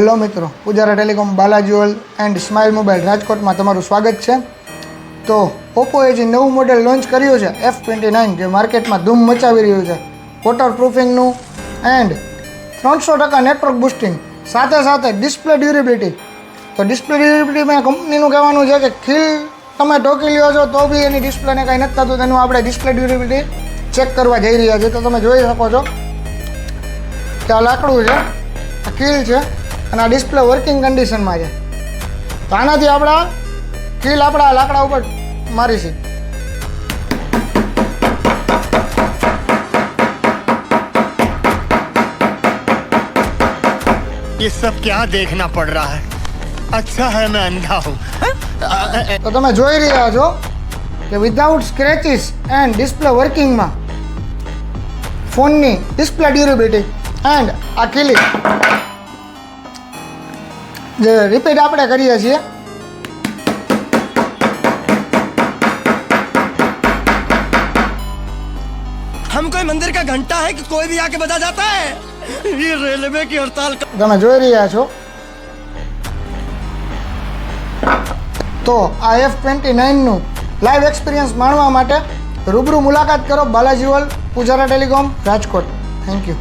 Hello મિત્રો, Pujara telecom Balaji world and smile mobile રાજકોટમાં તમારું સ્વાગત છે. તો ઓપ્પોએ જે નવું મોડેલ લોન્ચ કર્યું છે F29, જે માર્કેટમાં ધૂમ મચાવી રહ્યું છે. વોટર પ્રૂફિંગનું એન્ડ 300% નેટવર્ક બુસ્ટિંગ, સાથે સાથે ડિસ્પ્લે ડ્યુરેબિલિટી. તો ડિસ્પ્લે ડ્યુરેબિલિટીમાં કંપનીનું કહેવાનું છે કે ખીલ તમે ઠોકી લ્યો છો તો બી એની ડિસ્પ્લેને કંઈ નથી થતું. તેનું આપણે ડિસ્પ્લે ડ્યુરેબિલિટી ચેક કરવા જઈ રહ્યા છીએ. તો તમે જોઈ શકો છો કે આ લાકડું છે, આ ખીલ છે અને આ ડિસ્પ્લે વર્કિંગ કન્ડિશનમાં છે. તો આનાથી આપણા ખીલ આપણા લાકડા ઉપર મારીશું. ये सब क्या देखना पड़ रहा है? अच्छा है मैं अंधा हूँ. તો તમે જોઈ રહ્યા છો કે વિધાઉટ સ્ક્રેચીસ એન્ડ ડિસ્પ્લે વર્કિંગમાં ફોનની ડિસ્પ્લે ડ્યુરેબિલિટી એન્ડ આ ખીલી જે રિપીટ આપણે કરીએ છીએ. हम कोई मंदिर का घंटा है कि कोई भी आके बजा जाता है? ये रेलवे की हड़ताल का તમે જોઈ રહ્યા છો. તો આ F29નું લાઈવ એક્સપિરિયન્સ માણવા માટે રૂબરૂ મુલાકાત કરો Balaji world, Pujara telecom, Rajkot. Thank you.